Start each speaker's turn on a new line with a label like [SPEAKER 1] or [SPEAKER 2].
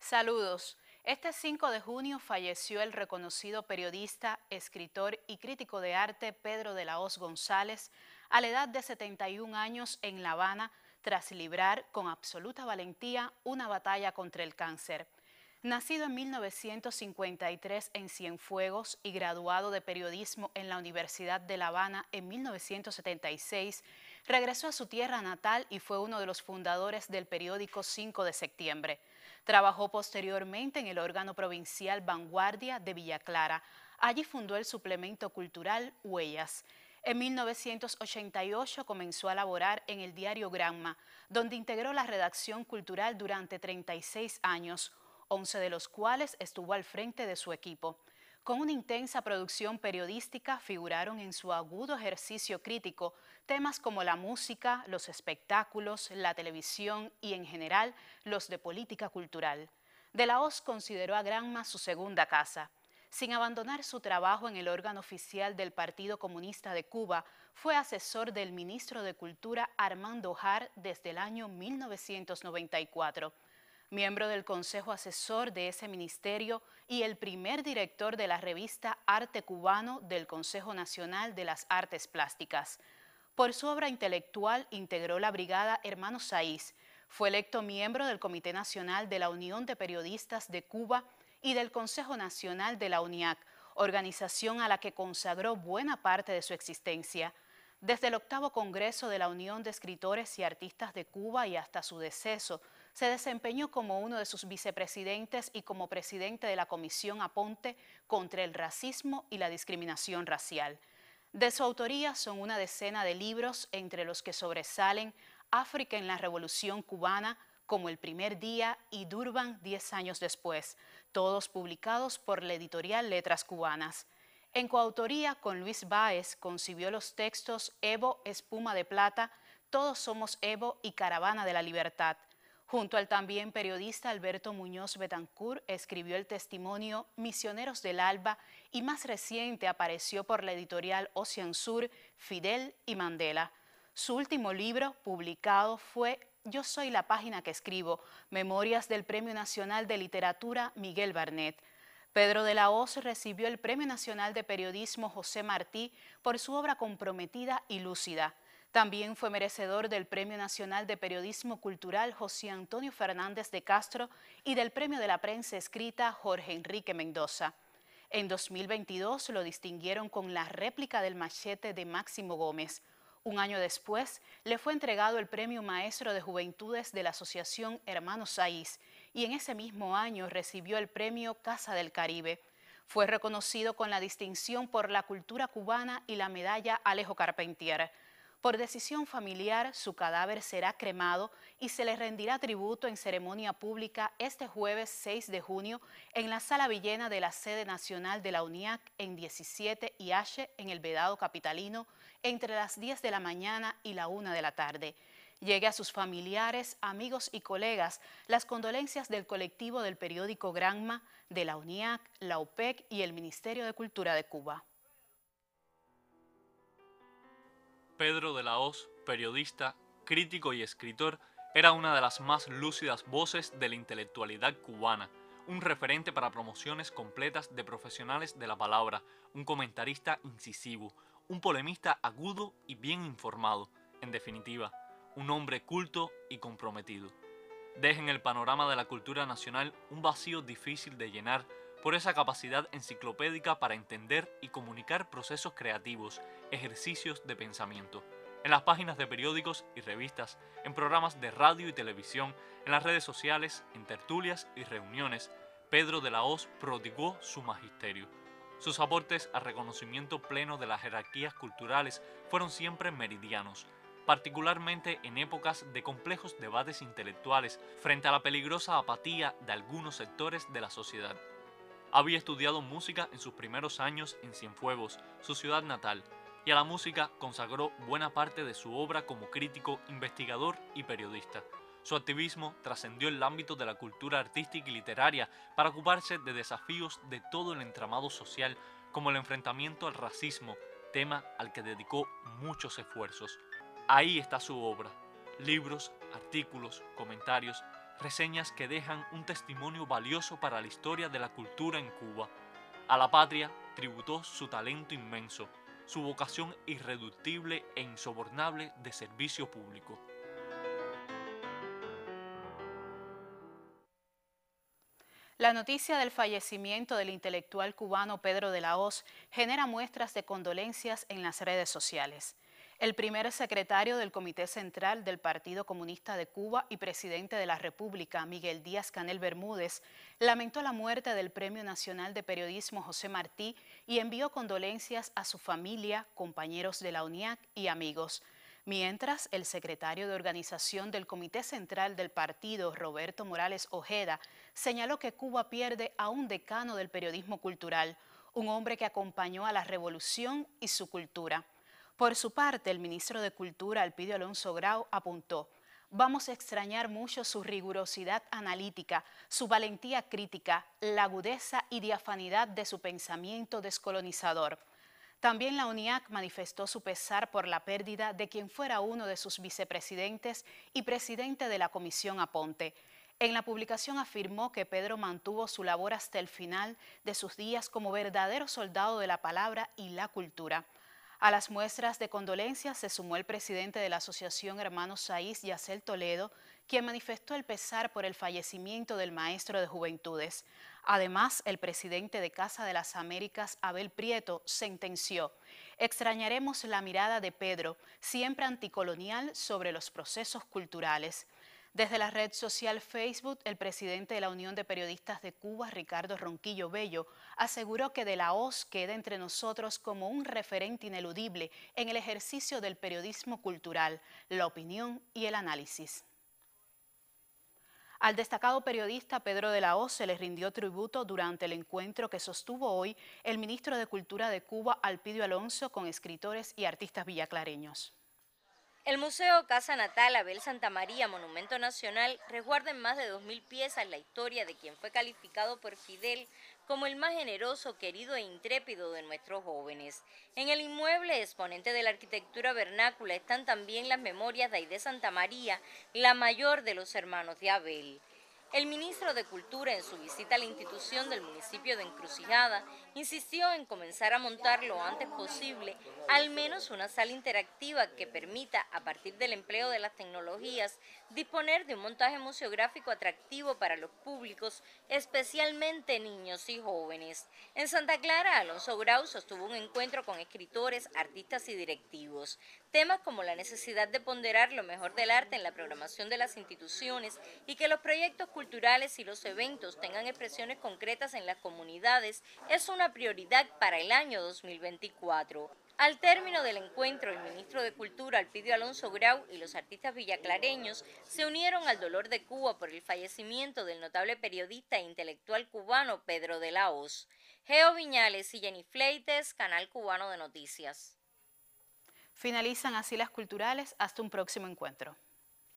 [SPEAKER 1] Saludos. Este 5 de junio falleció el reconocido periodista, escritor y crítico de arte Pedro de la Hoz González a la edad de 71 años en La Habana tras librar con absoluta valentía una batalla contra el cáncer. Nacido en 1953 en Cienfuegos y graduado de periodismo en la Universidad de La Habana en 1976, regresó a su tierra natal y fue uno de los fundadores del periódico 5 de septiembre. Trabajó posteriormente en el órgano provincial Vanguardia de Villa Clara. Allí fundó el suplemento cultural Huellas. En 1988 comenzó a laborar en el diario Granma, donde integró la redacción cultural durante 36 años, 11 de los cuales estuvo al frente de su equipo. Con una intensa producción periodística figuraron en su agudo ejercicio crítico temas como la música, los espectáculos, la televisión y en general los de política cultural. De la Hoz consideró a Granma su segunda casa. Sin abandonar su trabajo en el órgano oficial del Partido Comunista de Cuba, fue asesor del ministro de Cultura Armando Ojar desde el año 1994. Miembro del Consejo Asesor de ese ministerio y el primer director de la revista Arte Cubano del Consejo Nacional de las Artes Plásticas. Por su obra intelectual integró la Brigada Hermanos Saiz, fue electo miembro del Comité Nacional de la Unión de Periodistas de Cuba y del Consejo Nacional de la UNIAC, organización a la que consagró buena parte de su existencia. Desde el 8º Congreso de la Unión de Escritores y Artistas de Cuba y hasta su deceso, se desempeñó como uno de sus vicepresidentes y como presidente de la Comisión Aponte contra el Racismo y la Discriminación Racial. De su autoría son una decena de libros, entre los que sobresalen África en la Revolución Cubana, Como el primer día y Durban 10 años después, todos publicados por la editorial Letras Cubanas. En coautoría con Luis Báez concibió los textos Evo, Espuma de Plata, Todos somos Evo y Caravana de la Libertad. Junto al también periodista Alberto Muñoz Betancourt escribió el testimonio Misioneros del Alba y más reciente apareció por la editorial Ocean Sur, Fidel y Mandela. Su último libro publicado fue Yo soy la página que escribo, Memorias del Premio Nacional de Literatura Miguel Barnet. Pedro de la Hoz recibió el Premio Nacional de Periodismo José Martí por su obra comprometida y lúcida. También fue merecedor del Premio Nacional de Periodismo Cultural José Antonio Fernández de Castro y del Premio de la Prensa Escrita Jorge Enrique Mendoza. En 2022 lo distinguieron con la réplica del machete de Máximo Gómez. Un año después le fue entregado el Premio Maestro de Juventudes de la Asociación Hermanos Saiz y en ese mismo año recibió el Premio Casa del Caribe. Fue reconocido con la distinción por la cultura cubana y la medalla Alejo Carpentier. Por decisión familiar, su cadáver será cremado y se le rendirá tributo en ceremonia pública este jueves 6 de junio en la Sala Villena de la sede nacional de la UNIAC en 17 y H en el Vedado Capitalino entre las 10 de la mañana y la 1 de la tarde. Llegue a sus familiares, amigos y colegas las condolencias del colectivo del periódico Granma, de la UNIAC, la UPEC y el Ministerio de Cultura de Cuba.
[SPEAKER 2] Pedro de la Hoz, periodista, crítico y escritor, era una de las más lúcidas voces de la intelectualidad cubana, un referente para promociones completas de profesionales de la palabra, un comentarista incisivo, un polemista agudo y bien informado, en definitiva, un hombre culto y comprometido. Deja en el panorama de la cultura nacional un vacío difícil de llenar por esa capacidad enciclopédica para entender y comunicar procesos creativos, ejercicios de pensamiento. En las páginas de periódicos y revistas, en programas de radio y televisión, en las redes sociales, en tertulias y reuniones, Pedro de la Hoz prodigó su magisterio. Sus aportes al reconocimiento pleno de las jerarquías culturales fueron siempre meridianos, particularmente en épocas de complejos debates intelectuales frente a la peligrosa apatía de algunos sectores de la sociedad. Había estudiado música en sus primeros años en Cienfuegos, su ciudad natal, y a la música consagró buena parte de su obra como crítico, investigador y periodista. Su activismo trascendió el ámbito de la cultura artística y literaria para ocuparse de desafíos de todo el entramado social, como el enfrentamiento al racismo, tema al que dedicó muchos esfuerzos. Ahí está su obra, libros, artículos, comentarios, reseñas que dejan un testimonio valioso para la historia de la cultura en Cuba. A la patria tributó su talento inmenso, su vocación irreductible e insobornable de servicio público.
[SPEAKER 1] La noticia del fallecimiento del intelectual cubano Pedro de la Hoz genera muestras de condolencias en las redes sociales. El primer secretario del Comité Central del Partido Comunista de Cuba y presidente de la República, Miguel Díaz-Canel Bermúdez, lamentó la muerte del Premio Nacional de Periodismo José Martí y envió condolencias a su familia, compañeros de la UNIAC y amigos. Mientras, el secretario de organización del Comité Central del partido, Roberto Morales Ojeda, señaló que Cuba pierde a un decano del periodismo cultural, un hombre que acompañó a la revolución y su cultura. Por su parte, el ministro de Cultura, Alpidio Alonso Grau, apuntó: vamos a extrañar mucho su rigurosidad analítica, su valentía crítica, la agudeza y diafanidad de su pensamiento descolonizador. También la UNIAC manifestó su pesar por la pérdida de quien fuera uno de sus vicepresidentes y presidente de la Comisión Aponte. En la publicación afirmó que Pedro mantuvo su labor hasta el final de sus días como verdadero soldado de la palabra y la cultura. A las muestras de condolencias se sumó el presidente de la Asociación Hermanos Saiz, Yacel Toledo, quien manifestó el pesar por el fallecimiento del maestro de Juventudes. Además, el presidente de Casa de las Américas, Abel Prieto, sentenció: extrañaremos la mirada de Pedro, siempre anticolonial, sobre los procesos culturales. Desde la red social Facebook, el presidente de la Unión de Periodistas de Cuba, Ricardo Ronquillo Bello, aseguró que de la Hoz queda entre nosotros como un referente ineludible en el ejercicio del periodismo cultural, la opinión y el análisis. Al destacado periodista Pedro de la Hoz se le rindió tributo durante el encuentro que sostuvo hoy el ministro de Cultura de Cuba, Alpidio Alonso, con escritores y artistas villaclareños.
[SPEAKER 3] El Museo Casa Natal Abel Santamaría, Monumento Nacional, resguarda en más de 2000 piezas la historia de quien fue calificado por Fidel como el más generoso, querido e intrépido de nuestros jóvenes. En el inmueble, exponente de la arquitectura vernácula, están también las memorias de Aide Santamaría, la mayor de los hermanos de Abel. El ministro de Cultura, en su visita a la institución del municipio de Encrucijada, insistió en comenzar a montar lo antes posible al menos una sala interactiva que permita, a partir del empleo de las tecnologías, disponer de un montaje museográfico atractivo para los públicos, especialmente niños y jóvenes. En Santa Clara, Alonso Grau sostuvo un encuentro con escritores, artistas y directivos. Temas como la necesidad de ponderar lo mejor del arte en la programación de las instituciones y que los proyectos culturales y los eventos tengan expresiones concretas en las comunidades es una prioridad para el año 2024. Al término del encuentro, el ministro de Cultura, Alpidio Alonso Grau, y los artistas villaclareños se unieron al dolor de Cuba por el fallecimiento del notable periodista e intelectual cubano Pedro de la Hoz. Geo Viñales y Jenny Fleites, Canal Cubano de Noticias.
[SPEAKER 1] Finalizan así las culturales. Hasta un próximo encuentro.